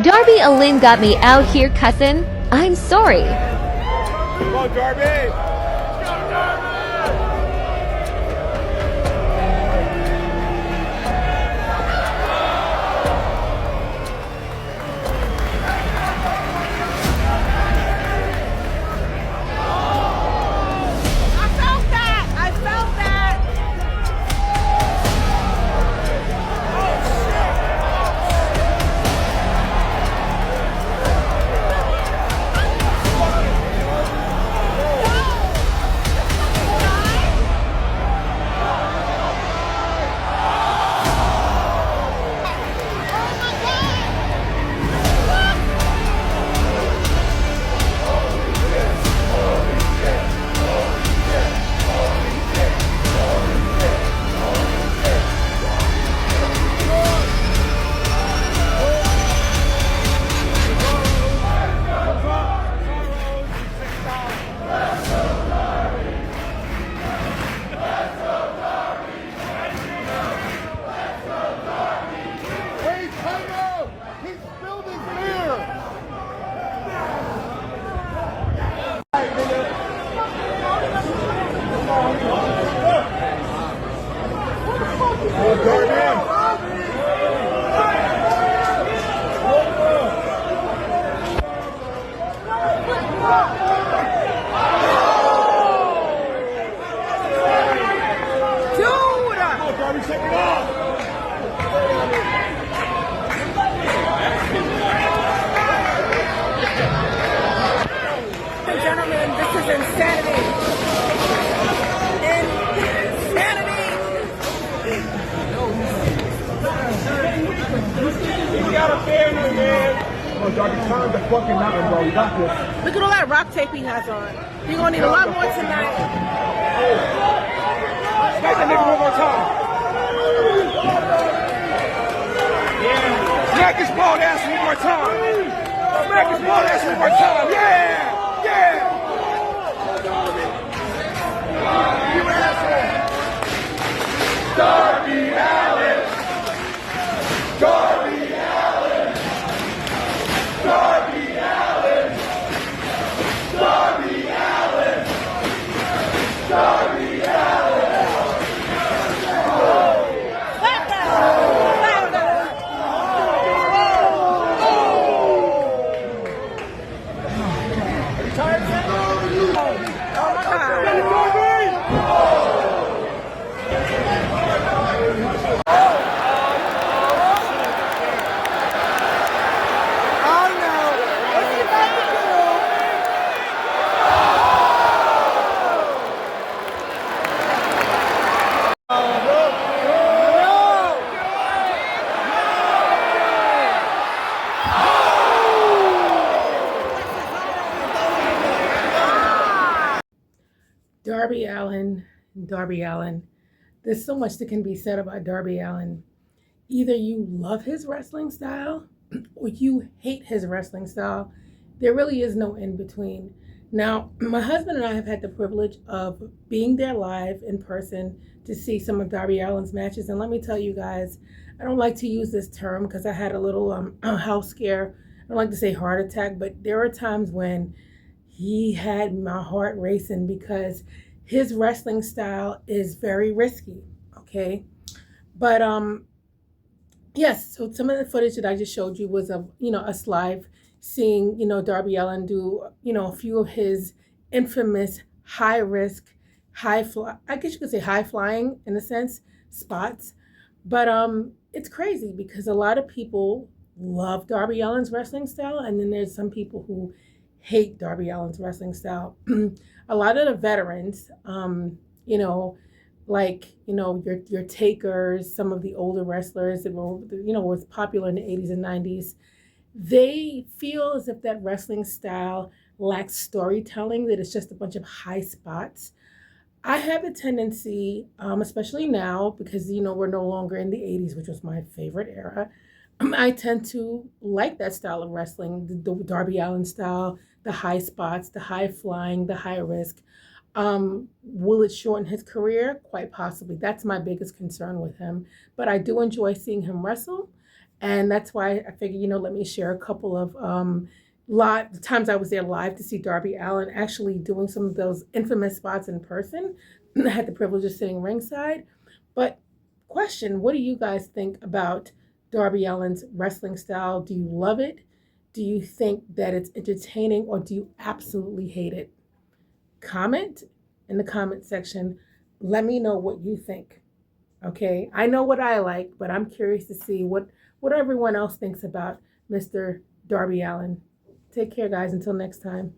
Darby Allin got me out here cussin'. I'm sorry. Come on, Darby! Turn the fucking mountain, bro. You got this. Look at all that rock tape he has on. You're gonna need a lot more tonight. Smack that nigga one more time. Yeah. Smack his bald ass one more time. Smack his bald ass one more time. Yeah. Yeah. You asshole. Darby Allin. Darby Allin. Darby Allin! Darby Allin! Darby Allin! Are you tired, man? Oh my God! Darby Allin. There's so much that can be said about Darby Allin. Either you love his wrestling style or you hate his wrestling style. There really is no in between. Now, my husband and I have had the privilege of being there live in person to see some of Darby Allin's matches. And let me tell you guys, I don't like to use this term because I had a little health scare. I don't like to say heart attack, but there are times when he had my heart racing because his wrestling style is very risky, okay? But yes, so some of the footage that I just showed you was of, us live seeing, Darby Allin do, a few of his infamous high risk, I guess you could say high flying in a sense, spots. But it's crazy because a lot of people love Darby Allin's wrestling style, and then there's some people who hate Darby Allin's wrestling style. A lot of the veterans, your Takers, some of the older wrestlers that were, was popular in the 80s and 90s, they feel as if that wrestling style lacks storytelling, that it's just a bunch of high spots. I have a tendency, especially now, because, we're no longer in the 80s, which was my favorite era. I tend to like that style of wrestling, the Darby Allin style, the high spots, the high flying, the high risk. Will it shorten his career? Quite possibly. That's my biggest concern with him. But I do enjoy seeing him wrestle. And that's why I figured, let me share a couple of live the times I was there live to see Darby Allin actually doing some of those infamous spots in person. I had the privilege of sitting ringside. But question, what do you guys think about Darby Allin's wrestling style? Do you love it? Do you think that it's entertaining, or do you absolutely hate it? Comment in the comment section. Let me know what you think. Okay, I know what I like, but I'm curious to see what everyone else thinks about Mr. Darby Allin. Take care, guys. Until next time.